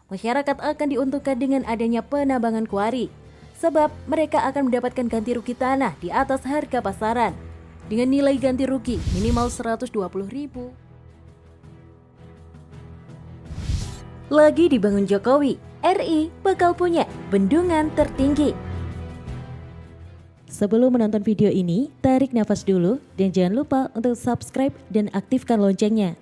masyarakat akan diuntungkan dengan adanya penambangan kuari. Sebab mereka akan mendapatkan ganti rugi tanah di atas harga pasaran dengan nilai ganti rugi minimal 120.000. Lagi dibangun Jokowi, RI bakal punya bendungan tertinggi. Sebelum menonton video ini, tarik nafas dulu dan jangan lupa untuk subscribe dan aktifkan loncengnya.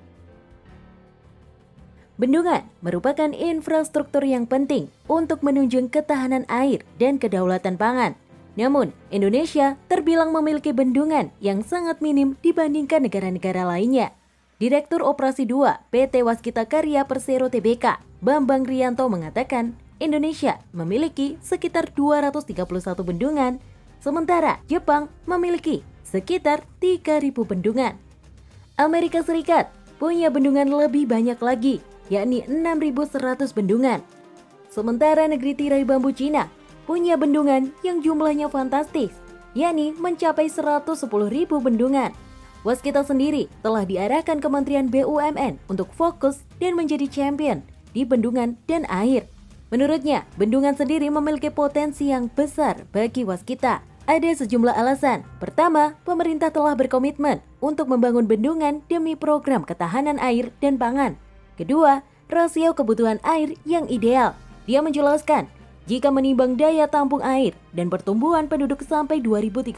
Bendungan merupakan infrastruktur yang penting untuk menunjang ketahanan air dan kedaulatan pangan. Namun, Indonesia terbilang memiliki bendungan yang sangat minim dibandingkan negara-negara lainnya. Direktur Operasi 2 PT Waskita Karya Persero Tbk, Bambang Rianto mengatakan, Indonesia memiliki sekitar 231 bendungan, sementara Jepang memiliki sekitar 3.000 bendungan. Amerika Serikat punya bendungan lebih banyak lagi, yakni 6.100 bendungan. Sementara negeri tirai bambu Cina punya bendungan yang jumlahnya fantastis, yakni mencapai 110.000 bendungan. Waskita sendiri telah diarahkan Kementerian BUMN untuk fokus dan menjadi champion di bendungan dan air. Menurutnya, bendungan sendiri memiliki potensi yang besar bagi Waskita. Ada sejumlah alasan. Pertama, pemerintah telah berkomitmen untuk membangun bendungan demi program ketahanan air dan pangan. Kedua, rasio kebutuhan air yang ideal. Dia menjelaskan, jika menimbang daya tampung air dan pertumbuhan penduduk sampai 2030,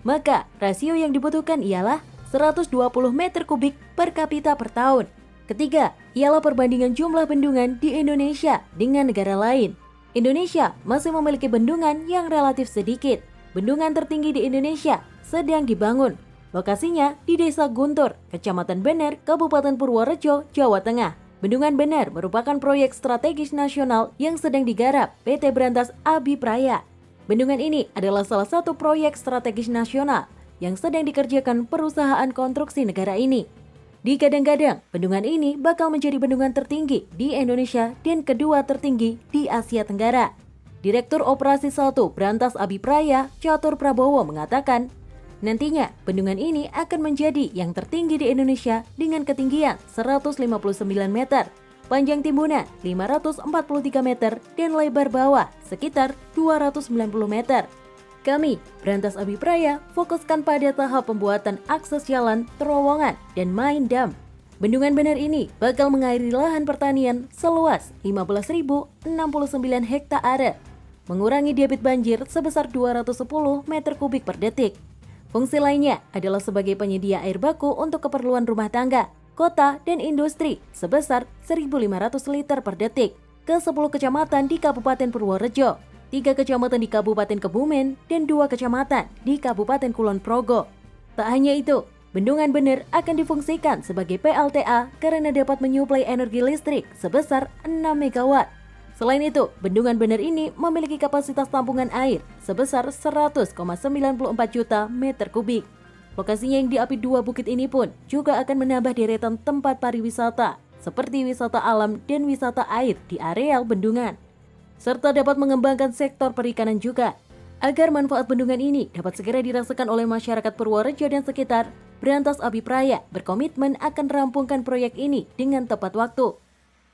maka rasio yang dibutuhkan ialah 120 meter kubik per kapita per tahun. Ketiga, ialah perbandingan jumlah bendungan di Indonesia dengan negara lain. Indonesia masih memiliki bendungan yang relatif sedikit. Bendungan tertinggi di Indonesia sedang dibangun. Lokasinya di Desa Guntur, Kecamatan Bener, Kabupaten Purworejo, Jawa Tengah. Bendungan Bener merupakan proyek strategis nasional yang sedang digarap PT Brantas Abipraya. Bendungan ini adalah salah satu proyek strategis nasional yang sedang dikerjakan perusahaan konstruksi negara ini. Digadang-gadang, bendungan ini bakal menjadi bendungan tertinggi di Indonesia dan kedua tertinggi di Asia Tenggara. Direktur Operasi 1 Brantas Abipraya, Catur Prabowo mengatakan, nantinya bendungan ini akan menjadi yang tertinggi di Indonesia dengan ketinggian 159 meter, panjang timbunan 543 meter, dan lebar bawah sekitar 290 meter. Kami, Brantas Abipraya, fokuskan pada tahap pembuatan akses jalan, terowongan, dan main dam. Bendungan Bener ini bakal mengairi lahan pertanian seluas 15.069 hektare, mengurangi debit banjir sebesar 210 meter kubik per detik. Fungsi lainnya adalah sebagai penyedia air baku untuk keperluan rumah tangga, kota, dan industri sebesar 1.500 liter per detik ke 10 kecamatan di Kabupaten Purworejo, 3 kecamatan di Kabupaten Kebumen, dan 2 kecamatan di Kabupaten Kulon Progo. Tak hanya itu, Bendungan Bener akan difungsikan sebagai PLTA karena dapat menyuplai energi listrik sebesar 6 MW. Selain itu, Bendungan Bener ini memiliki kapasitas tampungan air sebesar 100,94 juta meter kubik. Lokasinya yang diapit 2 bukit ini pun juga akan menambah deretan tempat pariwisata seperti wisata alam dan wisata air di areal bendungan, serta dapat mengembangkan sektor perikanan juga. Agar manfaat bendungan ini dapat segera dirasakan oleh masyarakat Purworejo dan sekitar, Brantas Abipraya berkomitmen akan merampungkan proyek ini dengan tepat waktu,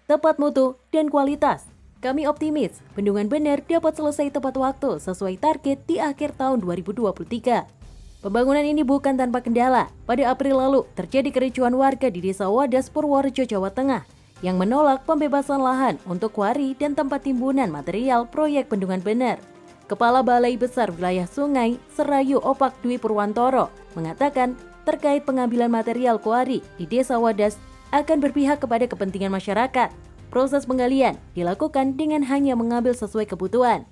tepat mutu, dan kualitas. Kami optimis Bendungan Bener dapat selesai tepat waktu sesuai target di akhir tahun 2023. Pembangunan ini bukan tanpa kendala. Pada April lalu terjadi kericuan warga di Desa Wadas, Purworejo, Jawa Tengah yang menolak pembebasan lahan untuk kuari dan tempat timbunan material proyek Bendungan Bener. Kepala Balai Besar Wilayah Sungai Serayu Opak Dwi Purwantoro mengatakan terkait pengambilan material kuari di Desa Wadas akan berpihak kepada kepentingan masyarakat. Proses penggalian dilakukan dengan hanya mengambil sesuai kebutuhan,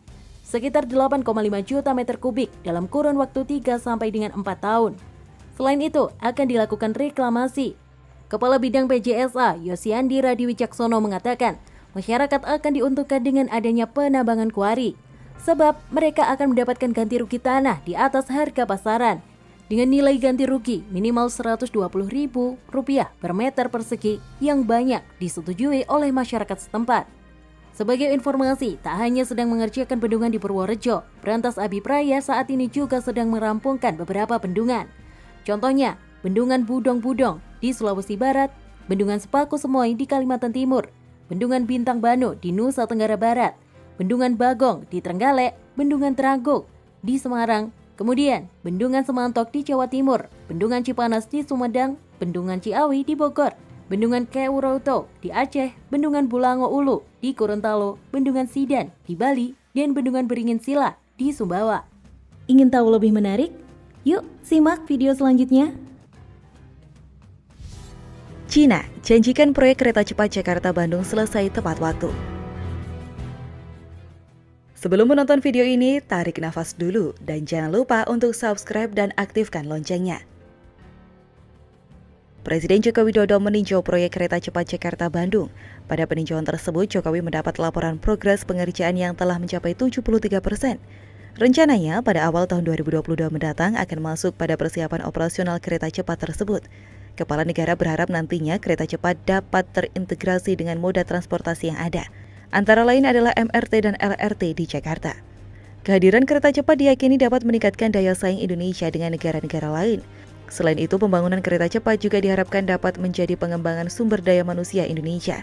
sekitar 8,5 juta meter kubik dalam kurun waktu 3 sampai dengan 4 tahun. Selain itu, akan dilakukan reklamasi. Kepala Bidang PJSA Yosiandi Radiwicaksono mengatakan, masyarakat akan diuntungkan dengan adanya penambangan kuari, sebab mereka akan mendapatkan ganti rugi tanah di atas harga pasaran dengan nilai ganti rugi minimal Rp120.000 per meter persegi yang banyak disetujui oleh masyarakat setempat. Sebagai informasi, tak hanya sedang mengerjakan bendungan di Purworejo, Brantas Abipraya saat ini juga sedang merampungkan beberapa bendungan. Contohnya, Bendungan Budong-Budong di Sulawesi Barat, Bendungan Sepaku Semoy di Kalimantan Timur, Bendungan Bintang Bano di Nusa Tenggara Barat, Bendungan Bagong di Trenggalek, Bendungan Teranggung di Semarang, kemudian Bendungan Semantok di Jawa Timur, Bendungan Cipanas di Sumedang, Bendungan Ciawi di Bogor, Bendungan Kewuroto di Aceh, Bendungan Bulango Ulu di Gorontalo, Bendungan Sidan di Bali, dan Bendungan Beringin Sila di Sumbawa. Ingin tahu lebih menarik? Yuk simak video selanjutnya. Cina janjikan proyek kereta cepat Jakarta-Bandung selesai tepat waktu. Sebelum menonton video ini, tarik nafas dulu dan jangan lupa untuk subscribe dan aktifkan loncengnya. Presiden Joko Widodo meninjau proyek kereta cepat Jakarta-Bandung. Pada peninjauan tersebut, Jokowi mendapat laporan progres pengerjaan yang telah mencapai 73%. Rencananya, pada awal tahun 2022 mendatang akan masuk pada persiapan operasional kereta cepat tersebut. Kepala negara berharap nantinya kereta cepat dapat terintegrasi dengan moda transportasi yang ada. Antara lain adalah MRT dan LRT di Jakarta. Kehadiran kereta cepat diyakini dapat meningkatkan daya saing Indonesia dengan negara-negara lain. Selain itu, pembangunan kereta cepat juga diharapkan dapat menjadi pengembangan sumber daya manusia Indonesia.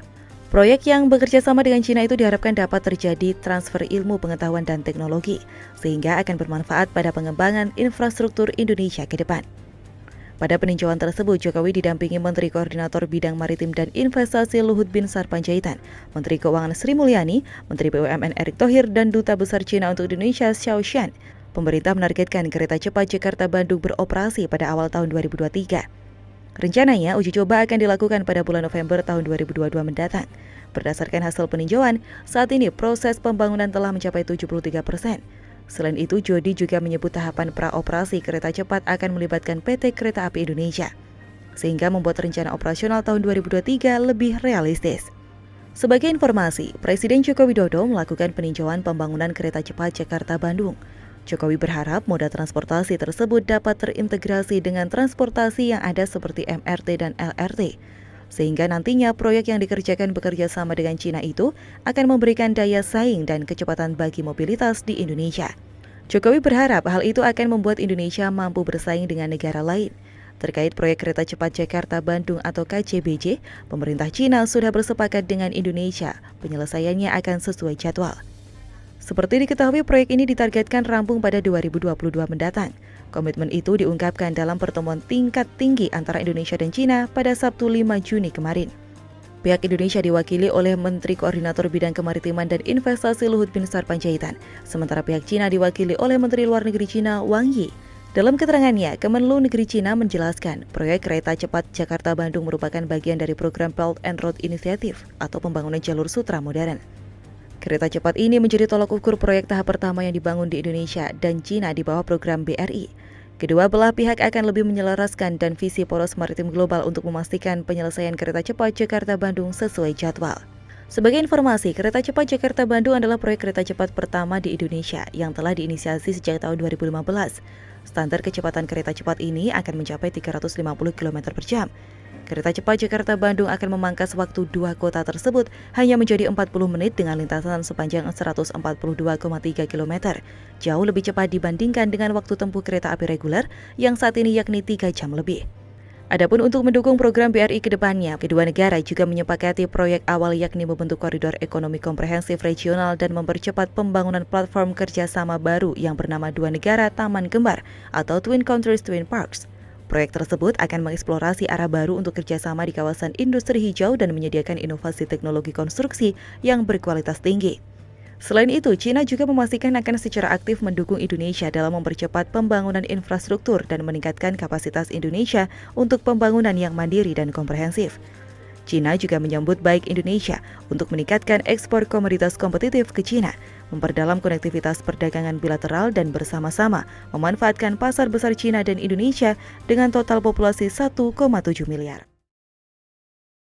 Proyek yang bekerja sama dengan Cina itu diharapkan dapat terjadi transfer ilmu pengetahuan dan teknologi, sehingga akan bermanfaat pada pengembangan infrastruktur Indonesia ke depan. Pada peninjauan tersebut, Jokowi didampingi Menteri Koordinator Bidang Maritim dan Investasi Luhut Binsar Panjaitan, Menteri Keuangan Sri Mulyani, Menteri BUMN Erick Thohir, dan Duta Besar Cina untuk Indonesia Xiao Shan. Pemerintah menargetkan kereta cepat Jakarta-Bandung beroperasi pada awal tahun 2023. Rencananya, uji coba akan dilakukan pada bulan November tahun 2022 mendatang. Berdasarkan hasil peninjauan, saat ini proses pembangunan telah mencapai 73%. Selain itu, Jody juga menyebut tahapan praoperasi kereta cepat akan melibatkan PT Kereta Api Indonesia, sehingga membuat rencana operasional tahun 2023 lebih realistis. Sebagai informasi, Presiden Joko Widodo melakukan peninjauan pembangunan kereta cepat Jakarta-Bandung. Jokowi berharap moda transportasi tersebut dapat terintegrasi dengan transportasi yang ada seperti MRT dan LRT, sehingga nantinya proyek yang dikerjakan bekerja sama dengan Cina itu akan memberikan daya saing dan kecepatan bagi mobilitas di Indonesia. Jokowi berharap hal itu akan membuat Indonesia mampu bersaing dengan negara lain. Terkait proyek kereta cepat Jakarta-Bandung atau KCBJ, pemerintah Cina sudah bersepakat dengan Indonesia, penyelesaiannya akan sesuai jadwal. Seperti diketahui, proyek ini ditargetkan rampung pada 2022 mendatang. Komitmen itu diungkapkan dalam pertemuan tingkat tinggi antara Indonesia dan Cina pada Sabtu 5 Juni kemarin. Pihak Indonesia diwakili oleh Menteri Koordinator Bidang Kemaritiman dan Investasi Luhut Binsar Panjaitan, sementara pihak Cina diwakili oleh Menteri Luar Negeri Cina Wang Yi. Dalam keterangannya, Kemenlu Negeri Cina menjelaskan proyek kereta cepat Jakarta-Bandung merupakan bagian dari program Belt and Road Initiative atau pembangunan jalur sutra modern. Kereta cepat ini menjadi tolak ukur proyek tahap pertama yang dibangun di Indonesia dan Cina di bawah program BRI. Kedua belah pihak akan lebih menyelaraskan dan visi poros maritim global untuk memastikan penyelesaian kereta cepat Jakarta-Bandung sesuai jadwal. Sebagai informasi, kereta cepat Jakarta-Bandung adalah proyek kereta cepat pertama di Indonesia yang telah diinisiasi sejak tahun 2015. Standar kecepatan kereta cepat ini akan mencapai 350 km per jam. Kereta cepat Jakarta-Bandung akan memangkas waktu dua kota tersebut hanya menjadi 40 menit dengan lintasan sepanjang 142,3 km, jauh lebih cepat dibandingkan dengan waktu tempuh kereta api reguler yang saat ini yakni 3 jam lebih. Adapun untuk mendukung program BRI ke depannya, kedua negara juga menyepakati proyek awal yakni membentuk koridor ekonomi komprehensif regional dan mempercepat pembangunan platform kerjasama baru yang bernama Dua Negara Taman Kembar atau Twin Countries Twin Parks. Proyek tersebut akan mengeksplorasi arah baru untuk kerjasama di kawasan industri hijau dan menyediakan inovasi teknologi konstruksi yang berkualitas tinggi. Selain itu, Cina juga memastikan akan secara aktif mendukung Indonesia dalam mempercepat pembangunan infrastruktur dan meningkatkan kapasitas Indonesia untuk pembangunan yang mandiri dan komprehensif. Cina juga menyambut baik Indonesia untuk meningkatkan ekspor komoditas kompetitif ke Cina, memperdalam konektivitas perdagangan bilateral dan bersama-sama memanfaatkan pasar besar Cina dan Indonesia dengan total populasi 1,7 miliar.